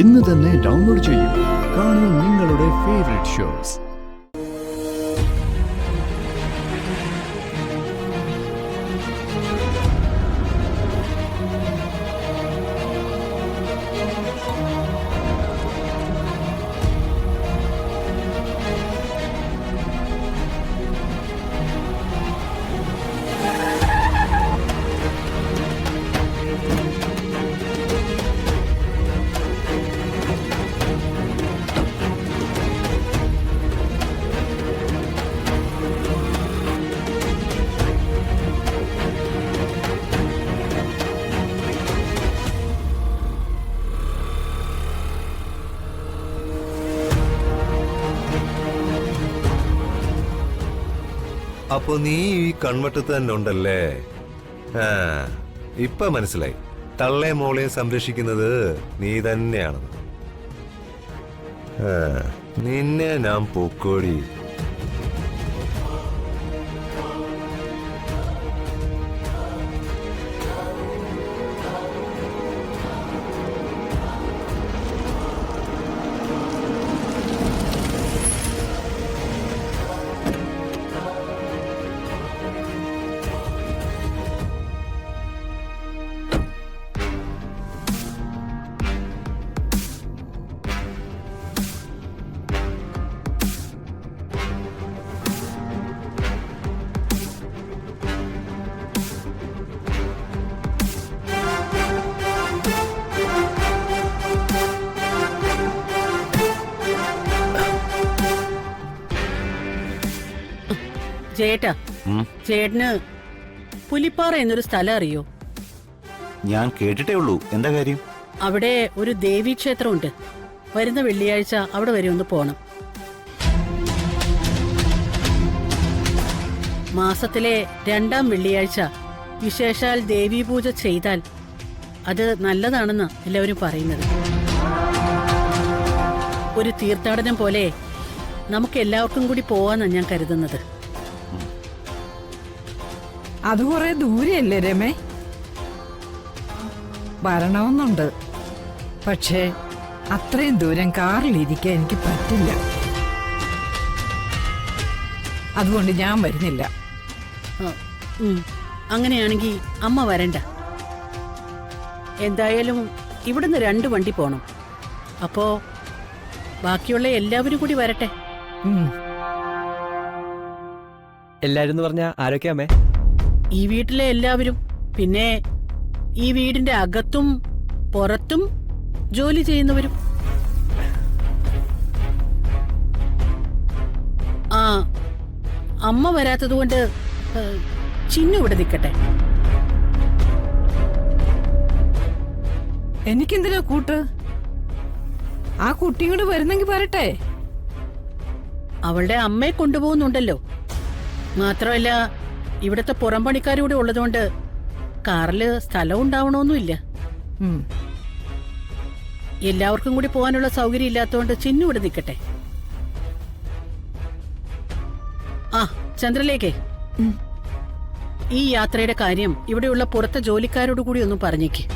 ഇന്ന് തന്നെ ഡൗൺലോഡ് ചെയ്യൂ. കാണൂ നിങ്ങളുടെ ഫേവറേറ്റ് ഷോസ്. അപ്പൊ നീ ഈ കൺവട്ടത്ത് തന്നെ ഉണ്ടല്ലേ? ഇപ്പൊ മനസ്സിലായി. തള്ളേ മോളെ സംരക്ഷിക്കുന്നത് നീ തന്നെയാണെന്ന്. നിന്നെ ഞാൻ പൂക്കോടി. ചേട്ടാ, ചേട്ടന് പുലിപ്പാറ എന്നൊരു സ്ഥലം അറിയോ? ഞാൻ കേട്ടിട്ടേ ഉള്ളൂ. എന്താ കാര്യം? അവിടെ ഒരു ദേവീക്ഷേത്രമുണ്ട്. വരുന്ന വെള്ളിയാഴ്ച അവിടെ വരെ ഒന്ന് പോണം. മാസത്തിലെ 2-ാം വെള്ളിയാഴ്ച വിശേഷാൽ ദേവീപൂജ ചെയ്താൽ അത് നല്ലതാണെന്ന് എല്ലാവരും പറയുന്നത്. ഒരു തീർത്ഥാടനം പോലെ നമുക്ക് എല്ലാവർക്കും കൂടി പോവാന്നാണ് ഞാൻ കരുതുന്നത്. അത് കുറെ ദൂരെയല്ലേ രമേ? വരണമെന്നുണ്ട്, പക്ഷേ അത്രയും ദൂരം കാറിലിരിക്കാൻ എനിക്ക് പറ്റില്ല. അതുകൊണ്ട് ഞാൻ വരുന്നില്ല. അങ്ങനെയാണെങ്കിൽ അമ്മ വരണ്ട. എന്തായാലും ഇവിടുന്ന് 2 വണ്ടി പോണം. അപ്പോ ബാക്കിയുള്ള എല്ലാവരും കൂടി വരട്ടെ. എല്ലാരും എന്ന് പറഞ്ഞാ ആരൊക്കെയാ അമ്മേ? ഈ വീട്ടിലെ എല്ലാവരും, പിന്നെ ഈ വീടിന്റെ അകത്തും പുറത്തും ജോലി ചെയ്യുന്നവരും. ആ, അമ്മ വരാത്തതുകൊണ്ട് ചിന്നു ഇവിടെ നിൽക്കട്ടെ. എനിക്കെന്തിനാ കൂട്ട്? ആ കുട്ടി കൂടെ വരുന്നെങ്കിൽ വരട്ടെ. അവളുടെ അമ്മയെ കൊണ്ടുപോകുന്നുണ്ടല്ലോ. മാത്രമല്ല ഇവിടത്തെ പുറംപണിക്കാരൂടെ ഉള്ളതുകൊണ്ട് കാറില് സ്ഥലം ഉണ്ടാവണമെന്നില്ല. എല്ലാവർക്കും കൂടി പോകാനുള്ള സൗകര്യം ഇല്ലാത്തതുകൊണ്ട് ചിന്നു ഇവിടെ നിൽക്കട്ടെ. ആ, ചന്ദ്രലേഖേ, ഈ യാത്രയുടെ കാര്യം ഇവിടെയുള്ള പുറത്തെ ജോലിക്കാരോട് കൂടി ഒന്ന് പറഞ്ഞേക്ക്.